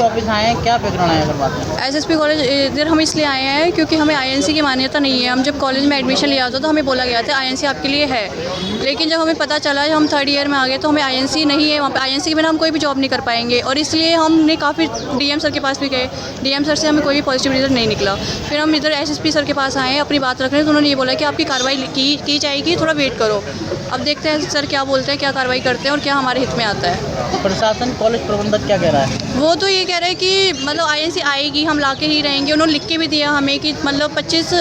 Office आए हैं, क्या बैकग्राउंड है अगर बात करें? एसएसपी कॉलेज इधर हम इसलिए आए हैं क्योंकि हमें आईएनसी की मान्यता नहीं है। हम जब कॉलेज में एडमिशन लिया था तो हमें बोला गया था आईएनसी आपके लिए है, लेकिन जब हमें पता चला, हम थर्ड ईयर में आ गए तो हमें आईएनसी नहीं है। वहाँ पे आईएनसी के बिना हम कोई भी जॉब नहीं कर पाएंगे, और इसलिए हमने काफ़ी डीएम सर के पास भी गए। डीएम सर से हमें कोई भी पॉजिटिव रिजल्ट नहीं निकला। फिर हम इधर एसएसपी सर के पास आए अपनी बात रखने, तो उन्होंने ये बोला कि आपकी कार्रवाई की जाएगी, थोड़ा वेट करो। अब देखते हैं सर क्या बोलते हैं, क्या कार्रवाई करते हैं और क्या हमारे हित में आता है। प्रशासन, कॉलेज प्रबंधक क्या कह रहा है? वो तो ये कह रहे हैं कि मतलब आईएनसी आएगी, हम लाके ही रहेंगे। उन्होंने लिख के भी दिया हमें कि मतलब 25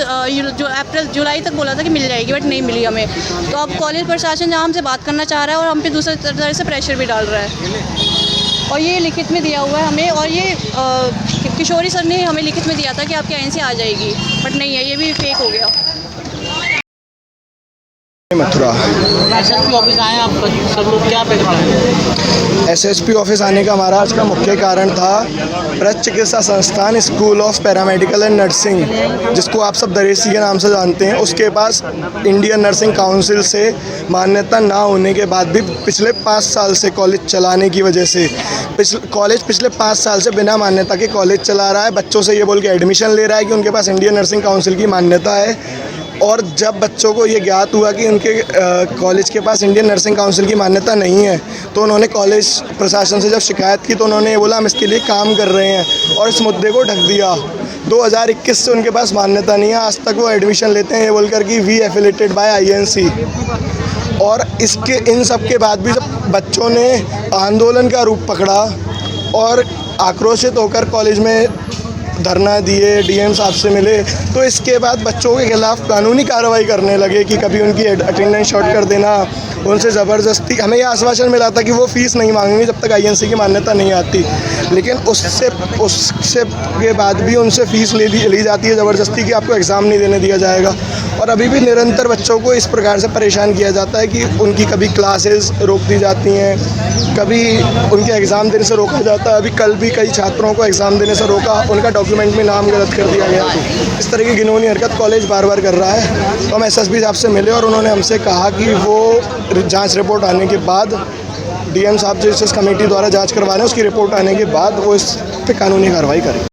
जुलाई तक बोला था कि मिल जाएगी, बट नहीं मिली हमें। तो अब कॉलेज प्रशासन जहाँ हमसे बात करना चाह रहा है और हम पे दूसरे तरह से प्रेशर भी डाल रहा है, और ये लिखित में दिया हुआ है हमें। और ये किशोरी सर ने हमें लिखित में दिया था कि आपकी आईएनसी आ जाएगी, बट नहीं है, ये भी फेक हो गया। मथुरा एसएसपी ऑफिस आए हैं आप सब लोग, क्या बैकग्राउंड है? एसएसपी ऑफिस आने का हमारा आज का मुख्य कारण था ब्रज चिकित्सा संस्थान school of paramedical and nursing, जिसको आप सब दरेसी के नाम से जानते हैं। उसके पास इंडियन नर्सिंग काउंसिल से मान्यता ना होने के बाद भी पिछले 5 साल से कॉलेज चलाने की वजह से कॉलेज पिछले 5 साल से बिना मान्यता के कॉलेज चला रहा है। बच्चों से ये बोल के एडमिशन ले रहा है कि उनके पास इंडियन नर्सिंग काउंसिल की मान्यता है, और जब बच्चों को ये ज्ञात हुआ कि उनके कॉलेज के पास इंडियन नर्सिंग काउंसिल की मान्यता नहीं है, तो उन्होंने कॉलेज प्रशासन से जब शिकायत की तो उन्होंने ये बोला हम इसके लिए काम कर रहे हैं, और इस मुद्दे को ढक दिया। 2021 से उनके पास मान्यता नहीं है, आज तक वो एडमिशन लेते हैं ये बोलकर कि वी एफिलेटेड बाय आईएनसी। और इसके इन सब के बाद भी जब बच्चों ने आंदोलन का रूप पकड़ा और आक्रोशित होकर कॉलेज में धरना दिए, डीएम साहब से मिले, तो इसके बाद बच्चों के खिलाफ कानूनी कार्रवाई करने लगे कि कभी उनकी अटेंडेंस शॉर्ट कर देना, उनसे ज़बरदस्ती। हमें यह आश्वासन मिला था कि वो फ़ीस नहीं मांगेंगे जब तक आईएनसी की मान्यता नहीं आती, लेकिन उससे के बाद भी उनसे फ़ीस ली जाती है ज़बरदस्ती कि आपको एग्ज़ाम नहीं देने दिया जाएगा। और अभी भी निरंतर बच्चों को इस प्रकार से परेशान किया जाता है कि उनकी कभी क्लासेस रोक दी जाती हैं, कभी उनके एग्ज़ाम देने से रोका जाता है। अभी कल भी कई छात्रों को एग्ज़ाम देने से रोका, उनका डॉक्यूमेंट में नाम गलत कर दिया गया। इस तरह की घिनौनी हरकत कॉलेज बार बार कर रहा है। तो हम एसएसपी साहब से मिले और उन्होंने हमसे कहा कि वो जांच रिपोर्ट आने के बाद, डीएम साहब जो इस कमेटी द्वारा जांच करवा रहे हैं उसकी रिपोर्ट आने के बाद वो इस पर कानूनी कार्रवाई करें।